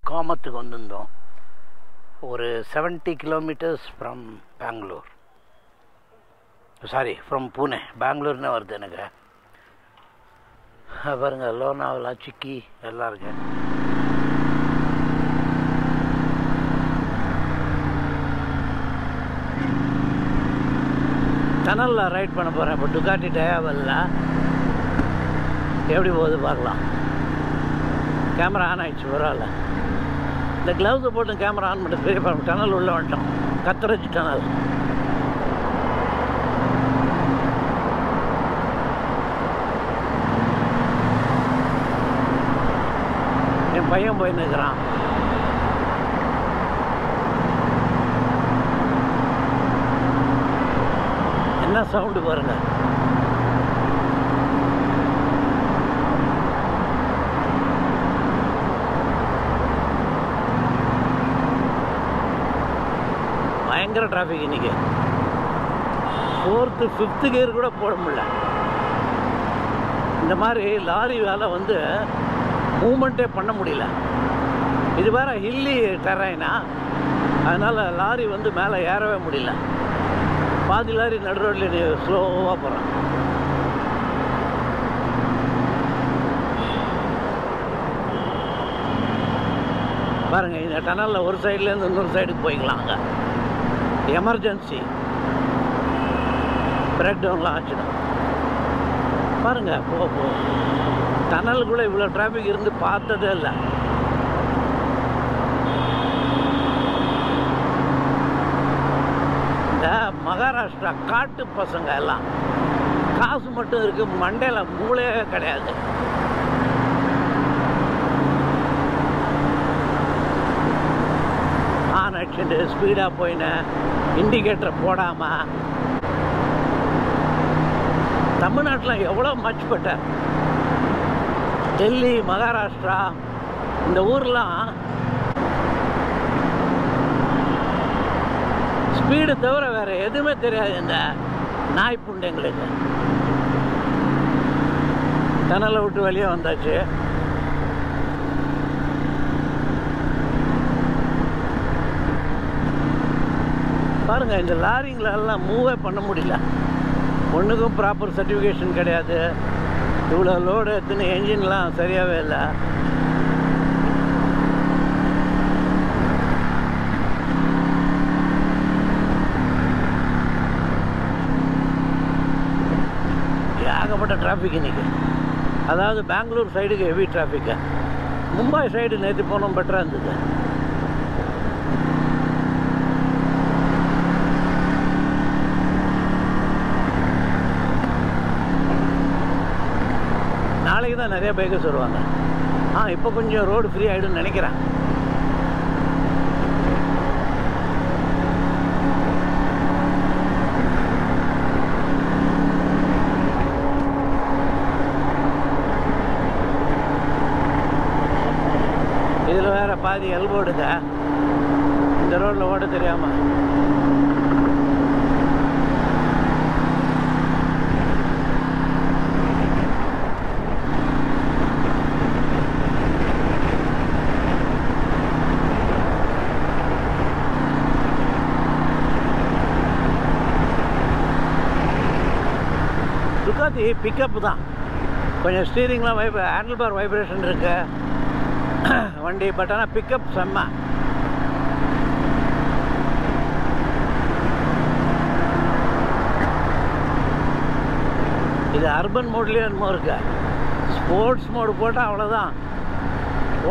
காமத்துக்கு வந்திருந்தோம். ஒரு 70 kilometres from Bangalore, sorry from Pune. பெங்களூர்னு வருது எனக்கு. பாருங்கள், லோனாவலா, சிக்கி எல்லாம் இருக்கு. டனலில் ரைட் பண்ண போகிறேன். இப்போ டுகாட்டி டயாவலில் எப்படி போகுது பார்க்கலாம். கேமரா ஆன் ஆகிடுச்சு, பரவாயில்ல. இந்த க்ளவுஸை போட்டு கேமரா ஆன் பண்ணி பெரிய டனல் உள்ளே வந்துட்டோம். கத்தரஜி டனல். என் பையன் போய் நிற்கிறான். என்ன சவுண்டு பாருங்க. பயங்கர டிராஃபிக் இன்னைக்கு. 4th 5th கியர் கூட போட முடியல. இந்த மாதிரி லாரி வேலை வந்து மூமெண்ட்டே பண்ண முடியல. இது வேற ஹில்லி டெரைனா, அதனால் லாரி வந்து மேலே ஏறவே முடியல. பாதி லாரி நடு ரோட்ல ஸ்லோவாக போகிறான். பாருங்கள், இந்த டனலில் ஒரு சைட்லேருந்து இன்னொரு சைடுக்கு போய்க்கலாம். அங்கே எமர்ஜென்சி பிரேக் டவுன்லாம் ஆச்சுன்னா பாருங்கள். போ டனலுக்குள்ளே இவ்வளோ டிராஃபிக் இருந்து பார்த்ததே இல்லை. இந்த மகாராஷ்டிரா காட்டு பசங்க எல்லாம் காசு மட்டும் இருக்குது, மண்டையில் மூளையே கிடையாது. ஆன் அடிச்சுட்டு ஸ்பீடாக போயினேன், இண்டிகேட்டரை போடாமல். தமிழ்நாட்டில் எவ்வளோ மச் பெட்டர். டெல்லி, மகாராஷ்டிரா இந்த ஊர்லாம் ஸ்பீடு தவிர வேறு எதுவுமே தெரியாது இந்த நாய் புண்டைங்களுக்கு. டனலை விட்டு வெளியே வந்தாச்சு. பாருங்கள், இந்த லாரிங்களெல்லாம் மூவே பண்ண முடியல. ஒன்றுக்கும் ப்ராப்பர் சர்டிஃபிகேஷன் கிடையாது. இவ்வளோ லோடு எத்தனை என்ஜின்லாம் சரியாகவே இல்லை. ஏகப்பட்ட டிராஃபிக் இன்னைக்கு. அதாவது பெங்களூர் சைடுக்கு ஹெவி டிராஃபிக்கு. மும்பை சைடு நேற்று போனோம், பெட்டராக இருந்தது. நாளைக்கு தான் நிறைய பைக்கர்ஸ் வருவாங்க. இப்போ கொஞ்சம் ரோடு ஃப்ரீ ஆகிடும்னு நினைக்கிறேன். இதில் வேறு பாதி எல்போடுங்க, இந்த ரோட்டில் ஓட தெரியாமல். டுகாட்டி பிக்கப் தான், கொஞ்சம் ஸ்டீரிங்லாம் ஹேண்டில் பார் வைப்ரேஷன் இருக்கு வண்டி. பட் ஆனால் பிக்கப் செம்ம. இது அர்பன் மோட்லேயே என்னமோ இருக்கு. ஸ்போர்ட்ஸ் மோடு போட்டால் அவ்வளோதான்,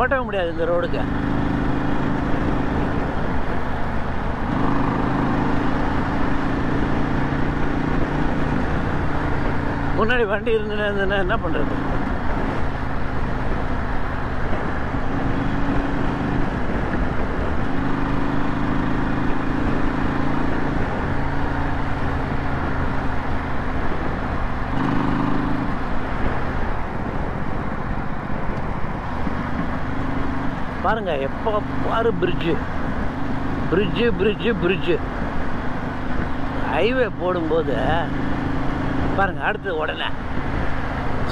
ஓட்டவே முடியாது இந்த ரோடுக்கு. முன்னாடி வண்டி இருந்துன்னா என்ன பண்ணுறது? பாருங்க, எப்போ பாரு bridge bridge bridge bridge. Highway போடும்போது பாருங்கள், அடுத்து உடனே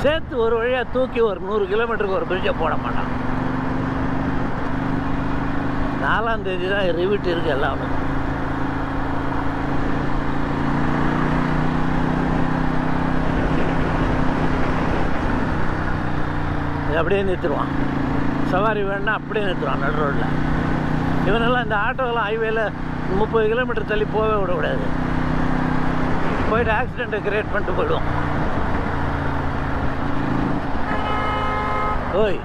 சேர்த்து ஒரு வழியாக தூக்கி ஒரு 100 கிலோமீட்டருக்கு ஒரு பிரிட்ஜை போட மாட்டான். 4ஆம் தேதி தான் ரிவிட் இருக்குது எல்லாமே. இது அப்படியே நிறுத்துருவான். சவாரி வேணுன்னா அப்படியே நிறுத்துவான் நடு ரோட்டில். இவனெல்லாம் இந்த ஆட்டோவெல்லாம் ஹைவேல 30 கிலோமீட்டர் தள்ளி போகவே விடக்கூடாது. போயிட்டு ஆக்சிடெண்ட்டை கிரியேட் பண்ணிட்டு போயிடுவோம். ஓய்,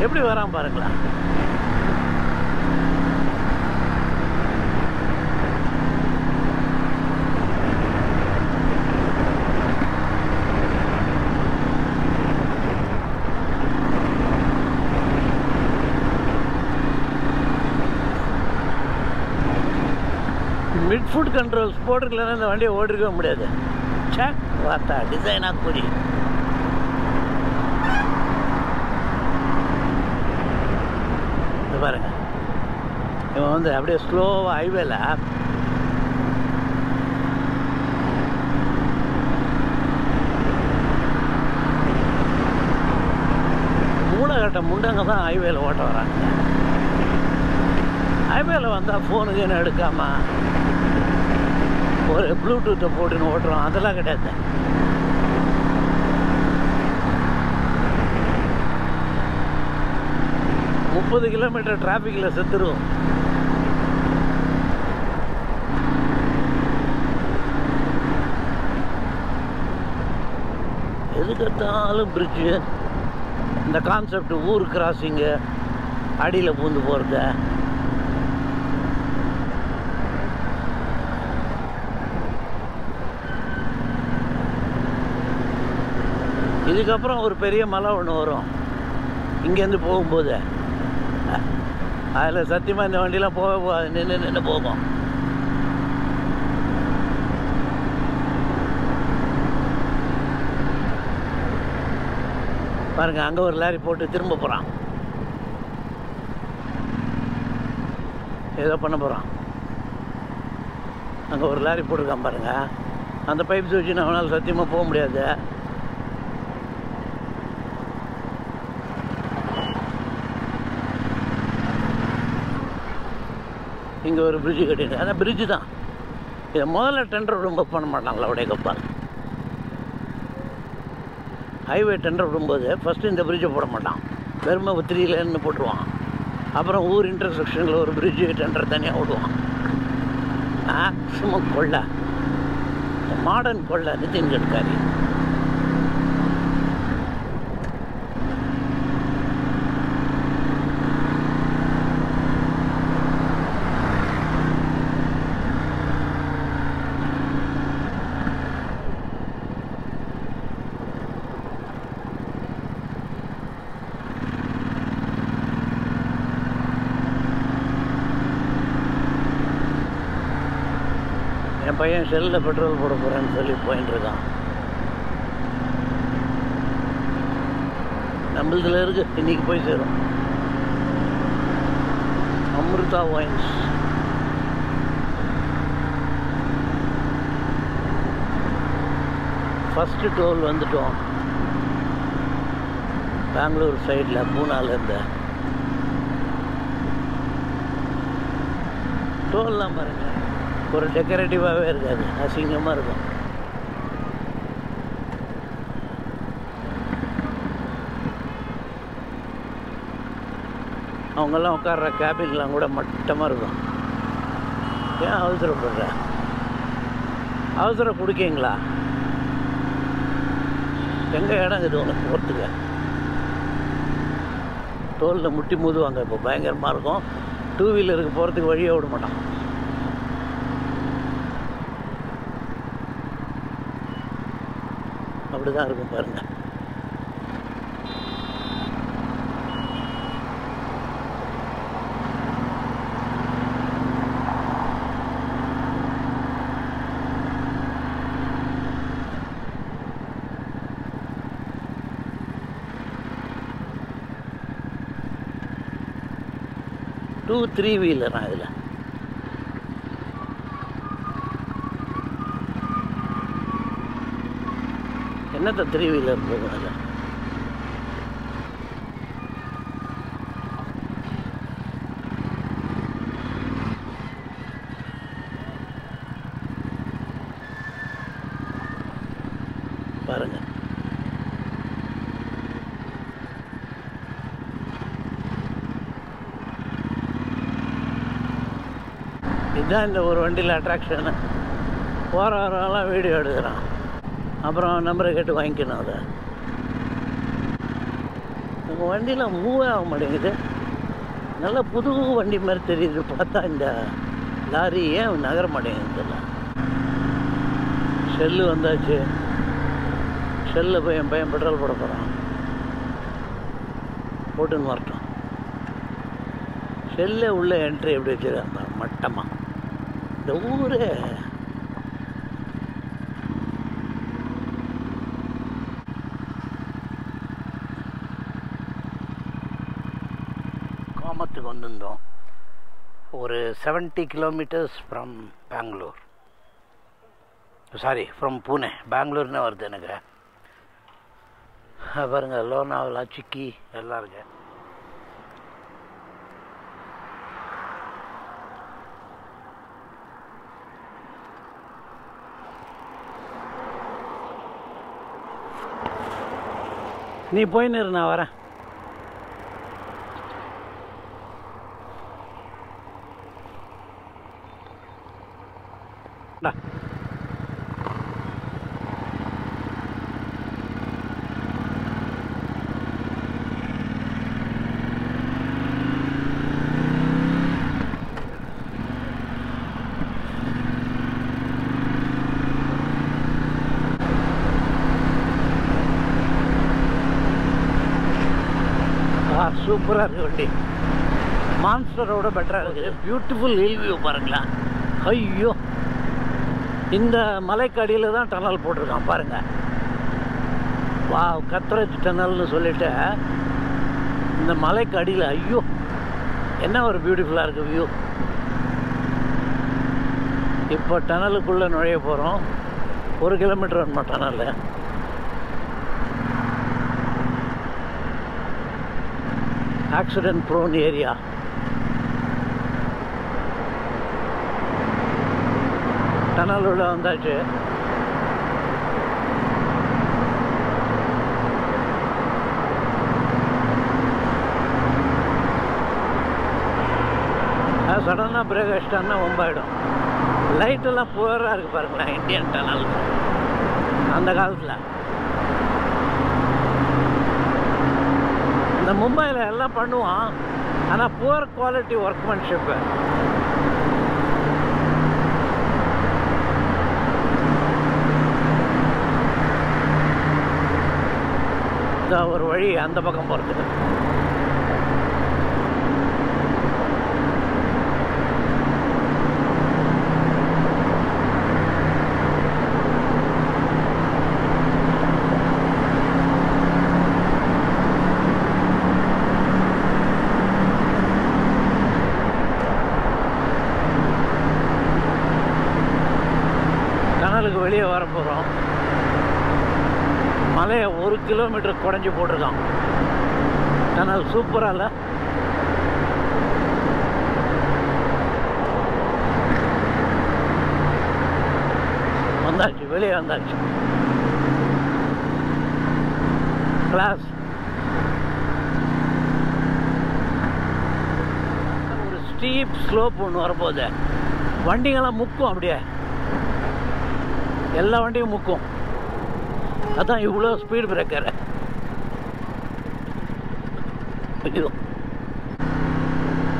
எப்படி வரான் பாருங்களா. மிட் ஃபுட் கண்ட்ரோல்ஸ் போட்டுருக்கலன்னா இந்த வண்டியை ஓட்டிருக்கவே முடியாது. சே பார்த்தா டிசைனாக கூடி. இது பாருங்க, இவன் வந்து அப்படியே ஸ்லோவாக ஹைவேல மூளைகட்ட முண்டங்க தான் ஹைவேல ஓட்ட வராங்க. ஹைவேல வந்தால் ஃபோனுக்கு என்ன எடுக்காமல் ஒரு ப்ளூடூத்தை போட்டுன்னு ஓட்டுறோம், அதெல்லாம் கிடையாது. முப்பது கிலோமீட்டர் டிராஃபிக்கில் செத்துருவோம். எதுக்கெடுத்தாலும் பிரிட்ஜு, இந்த கான்செப்ட் ஊர் கிராசிங்கு, அடியில் பூந்து போகிறது. இதுக்கப்புறம் ஒரு பெரிய மலை ஒன்று வரும் இங்கேருந்து போகும்போது. அதில் சத்தியமாக இந்த வண்டியெலாம் போகாது, நின்று போகும். பாருங்கள், அங்கே ஒரு லாரி போட்டு திரும்ப போகிறான். ஏதோ பண்ண போகிறான். அங்கே ஒரு லாரி போட்டிருக்கான் பாருங்கள். அந்த பைப் வச்சு நம்மளால் சத்தியமாக போக முடியாது. இங்கே ஒரு பிரிட்ஜு கட்டிட்டு, அதான் பிரிட்ஜு தான். இதை முதல்ல டெண்டர் ரொம்ப பண்ண மாட்டாங்களா உடைய கப்பால். ஹைவே டெண்டர் விடும்போது ஃபஸ்ட்டு இந்த பிரிட்ஜை போட மாட்டான், வெறுமை 3 லேன்னு போட்டுருவான். அப்புறம் ஊர் இன்டர்செக்ஷனில் ஒரு பிரிட்ஜு டெண்டர் தனியாக விடுவான். மேக்ஸிமம் கொள்ளை, மாடர்ன் கொள்ளை நிதின் கட்காரி. என் பையன் ஷெல்லில் பெட்ரோல் போட போகிறேன்னு சொல்லி போயின்னு இருக்கான். நம்மளதில் இருக்கு, இன்னைக்கு போய் சேரும். அமிர்தா ஒயின்ஸ். ஃபஸ்ட்டு டோல் வந்துட்டோம். பெங்களூர் சைடில் பூனாலேருந்து டோல்லாம் பாருங்க, ஒரு டெக்கரேட்டிவாகவே இருக்காது, அசிங்கமாக இருக்கும். அவங்கெல்லாம் உட்கார்ற கேபின்லாம் கூட மட்டமாக இருக்கும். ஏன் அவசரப்படுற? அவசரம் குடிக்கீங்களா? எங்கே இடம் இது உனக்கு போகிறதுக்கு? டோலில் முட்டி மூதுவாங்க. இப்போ பயங்கரமாக இருக்கும். 2 வீலருக்கு போகிறதுக்கு வழியே விட மாட்டான். அப்படி தான் இருக்கும் பாருங்கள். டூ 3 வீலரா இதில்? என்னத்த 3 வீலர் போகும் அதில். பாருங்க, இதுதான் இந்த ஒரு வண்டியில் அட்ராக்ஷனு. போகிற வரவெல்லாம் வீடியோ எடுக்கிறான், அப்புறம் நம்பரை கேட்டு வாங்கிக்கணும். அதை உங்கள் வண்டியில் மூவ் ஆக மாட்டேங்குது. நல்லா புது வண்டி மாதிரி தெரியுது. பார்த்தா இந்த லாரி ஏன் நகர மாட்டேங்குது. ஷெல்லு வந்தாச்சு. ஷெல்லில் போய் என் பையன் பெட்ரோல் போட போகிறான். போட்டுன்னு வரட்டும். ஷெல்லில் உள்ள என்ட்ரி எப்படி வச்சுருக்காங்க மட்டமாக. இந்த ஊரே காமத்துக்கு வந்திருந்தோம். ஒரு 70 kilometres from Bangalore. Sorry, from Pune. பெங்களூர்னு வருது எனக்கு. பாருங்கள், லோனாவலா, சிக்கி எல்லாம் இருக்கு. நீ போயின்னு இரு, நான் வரேன். சூப்பராக இருக்குது வண்டி. மான்ஸ்டரோட பெட்டராக இருக்குது. பியூட்டிஃபுல் ஹில் வியூ பாருங்களேன். ஐயோ, இந்த மலைக்கடியில் தான் டனல் போட்டிருக்கான் பாருங்கள். வா, கத்ரஜ் டனல்னு சொல்லிட்டு இந்த மலைக்கடியில். ஐயோ, என்ன ஒரு பியூட்டிஃபுல்லாக இருக்குது வியூ. இப்போ டனலுக்குள்ளே நுழைய போகிறோம். 1 கிலோமீட்டர் வரணுமா tunnel. Accident prone area. Tunnel உள்ள வந்தாச்சு. சடனாக பிரேக் அடிச்சிட்டான்னா ஒம்பாயிடும். லைட்டெல்லாம் புவராக இருக்குது பாருங்களேன் இந்தியன் டனல் அந்த காலத்தில். இந்த மும்பையில் எல்லாம் பண்ணுவான், ஆனால் புவர் குவாலிட்டி ஒர்க்மேன்ஷிப்பு. இதான் ஒரு வழி அந்த பக்கம் போகிறதுக்கு. வெளியே வர போகிறோம். மலையை 1 கிலோமீட்டர் குறைஞ்சி போட்டிருக்கான். டனல் சூப்பராக இல்லை? வந்தாச்சு, வெளியே வந்தாச்சு. கிளாஸ் ஒரு ஸ்டீப் ஸ்லோப் ஒன்று வரப்போகுது. வண்டிங்கெல்லாம் முக்கும், அப்படியே எல்லா வண்டியும் முக்கும். அதான் இவ்வளோ ஸ்பீட் பிரேக்கர். ஐயோ,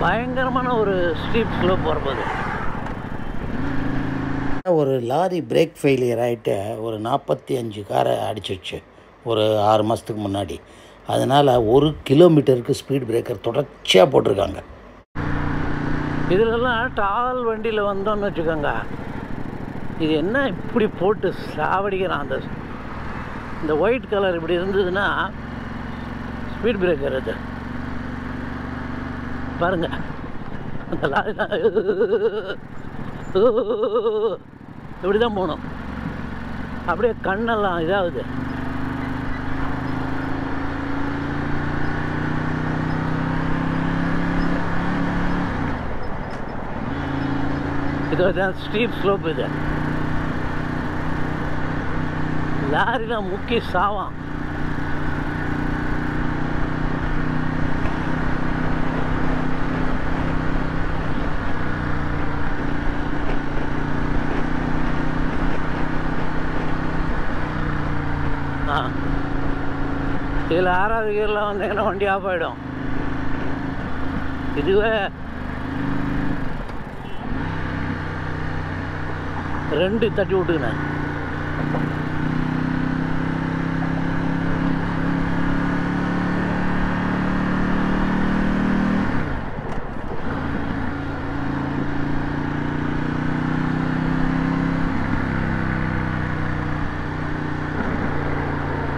பயங்கரமான ஒரு ஸ்டீப் ஸ்லோப் வரப்போகுது. ஒரு லாரி பிரேக் ஃபெயிலியர் ஆகிட்டு ஒரு 45 காரை அடிச்சிடுச்சு ஒரு 6 மாதத்துக்கு முன்னாடி. அதனால் 1 கிலோமீட்டருக்கு ஸ்பீட் பிரேக்கர் தொடர்ச்சியாக போட்டிருக்காங்க. இதிலெல்லாம் டால் வண்டியில் வந்தோன்னு வச்சுக்கோங்க, இது என்ன இப்படி போட்டு சாவடிக்கிறான். இந்த ஒயிட் கலர் இப்படி இருந்ததுன்னா ஸ்பீட் பிரேக்கர். அது பாருங்க, அந்த லாரி இப்படி தான் போகணும். அப்படியே கண்ணெல்லாம் இதாகுது. இதுதான் ஸ்டீப் ஸ்லோப். இது லாரிலாம் முக்கி சாவான். இதில் 6வது கியரில் வந்தீங்கன்னா வண்டி ஆஃப் ஆகிடும். இதுவே 2 தட்டி விட்டுக்கினேன்.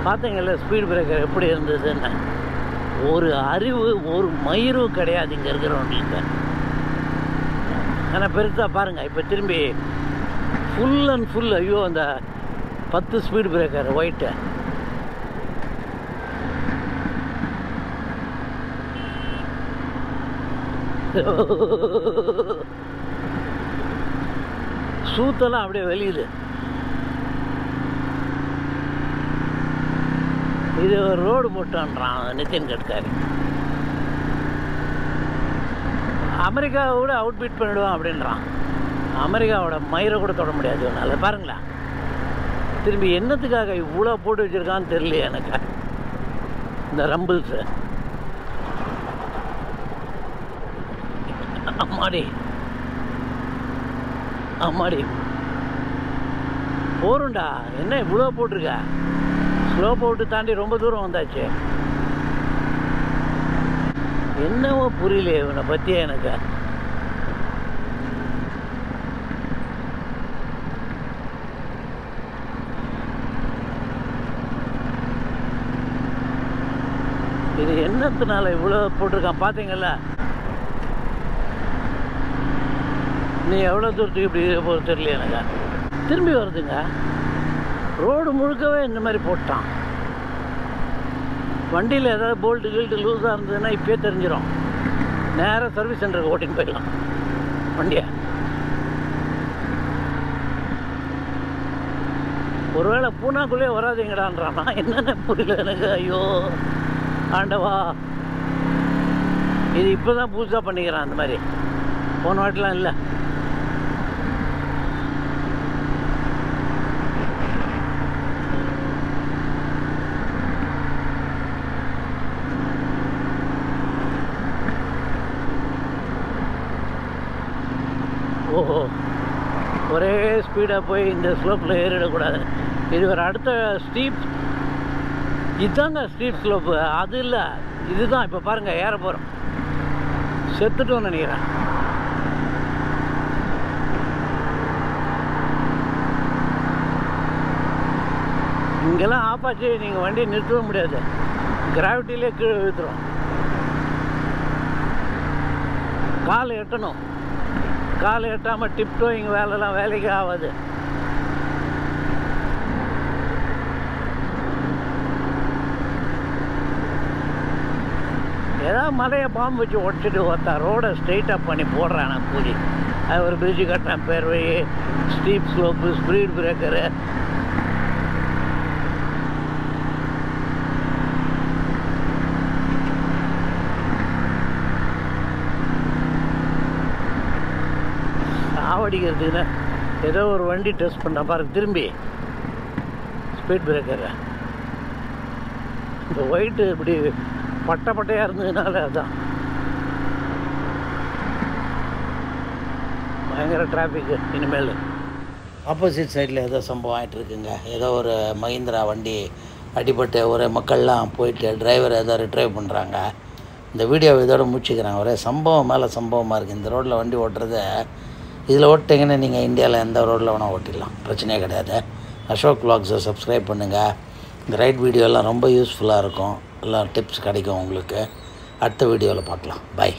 பார்த்தீங்கல்ல ஸ்பீட் பிரேக்கர் எப்படி இருந்ததுன்னு. ஒரு அறிவு ஒரு மயிரும் கிடையாது இங்கே இருக்கிறவங்களுக்கு. ஆனால் பெருசாக பாருங்கள். இப்போ திரும்பி ஃபுல் அண்ட் ஃபுல். ஐயோ அந்த 10 ஸ்பீட் பிரேக்கர் ஒயிட்டு. சூத்தெல்லாம் அப்படியே வெளியுது. இது ஒரு ரோடு போட்டான்றான் நிதின் கட்காரி. அமெரிக்காவை கூட அவுட்பீட் பண்ணிவிடுவான் அப்படின்றான். அமெரிக்காவோட மயிரை கூட தொட முடியாது இவனால. பாருங்களா திரும்பி என்னத்துக்காக இவ்வளோ போட்டு வச்சுருக்கான்னு தெரியலையே எனக்கு. இந்த ரம்பிள்ஸு அம்மாடி அம்மாடி போருண்டா. என்ன இவ்வளோ போட்டிருக்க? ஸ்லோ போட்டு தாண்டி ரொம்ப தூரம் வந்தாச்சு. என்னவோ புரியலையே இவனை பற்றியே எனக்கு. இது என்னத்தினால இவ்வளோ போட்டிருக்கான் பார்த்தீங்கல்ல. நீ எவ்வளோ தூரத்துக்கு இப்படி போகிறது தெரியல எனக்கு. திரும்பி வருதுங்க. ரோடு முழுக்கவே இந்த மாதிரி போட்டான். வண்டியில் ஏதாவது போல்ட்டு கீல்ட்டு லூஸாக இருந்ததுன்னா இப்போயே தெரிஞ்சிடும். நேராக சர்வீஸ் சென்டருக்கு ஓட்டின்னு போயிடலாம் வண்டியை. ஒருவேளை பூனாக்குள்ளே வராதிங்கடான்றானா என்னென்ன புரியல எனக்கு. ஐயோ ஆண்டவா, இது இப்போ தான் புதுசாக பண்ணிக்கிறான். அந்த மாதிரி போன வாட்டிலாம் இல்லை. ஓஹோ, ஒரே ஸ்பீடாக போய் இந்த ஸ்லோப்பில் ஏறிடக்கூடாது. இது ஒரு அடுத்த ஸ்டீப். இதுதாங்க ஸ்டீப் ஸ்லோப்பு. அது இல்லை, இதுதான். இப்போ பாருங்கள் ஏற போகிறோம். செத்துட்டோன்னு நினைக்கிறேன். இங்கெல்லாம் ஆப்பாச்சு நீங்கள் வண்டியை நிறுத்தவே முடியாது. கிராவிட்டிலே கீழே இழுத்துரும். கால் எட்டணும். கால் எட்டாமல் டிப்டோ இங்கே வேலைலாம் வேலைக்கு ஆகாது. ஏதாவது மலையை பாம்பு வச்சு உடச்சிட்டு ஒருத்தா ரோடை ஸ்ட்ரெயிட்டாக பண்ணி போடுறான் நான் கூலி. அது ஒரு பிரிட்ஜு கட்டினேன் பேர் வை. Steep slope, speed breaker. சாவடிக்கிறதுக்குன்னு ஏதோ ஒரு வண்டி டெஸ்ட் பண்ண பாருங்க. திரும்பி ஸ்பீட் பிரேக்கரு இந்த ஒயிட்டு இப்படி பட்டை பட்டையாக இருந்ததுனால அதுதான் பயங்கர டிராஃபிக்கு. இனிமேல் ஆப்போசிட் சைடில் ஏதோ சம்பவம் ஆகிட்டுருக்குங்க. ஏதோ ஒரு மஹிந்திரா வண்டி அடிபட்டு ஒரு மக்கள்லாம் போயிட்டு டிரைவர் ஏதோ ரிட்ரைவ் பண்ணுறாங்க. இந்த வீடியோவை இதோட முடிச்சுக்கிறாங்க. ஒரே சம்பவம் மேலே சம்பவமாக இருக்குது. இந்த ரோட்டில் வண்டி ஓட்டுறது, இதில் ஓட்டிங்கன்னா நீங்கள் இந்தியாவில் எந்த ரோட்டில் வேணால் ஓட்டிடலாம், பிரச்சனையே கிடையாது. அசோக் வ்ளாக்ஸை சப்ஸ்கிரைப் பண்ணுங்கள். இந்த ரைட் வீடியோலாம் ரொம்ப யூஸ்ஃபுல்லாக இருக்கும். எல்லாம் டிப்ஸ் கிடைக்கும் உங்களுக்கு. அடுத்த வீடியோவில் பார்க்கலாம். பை.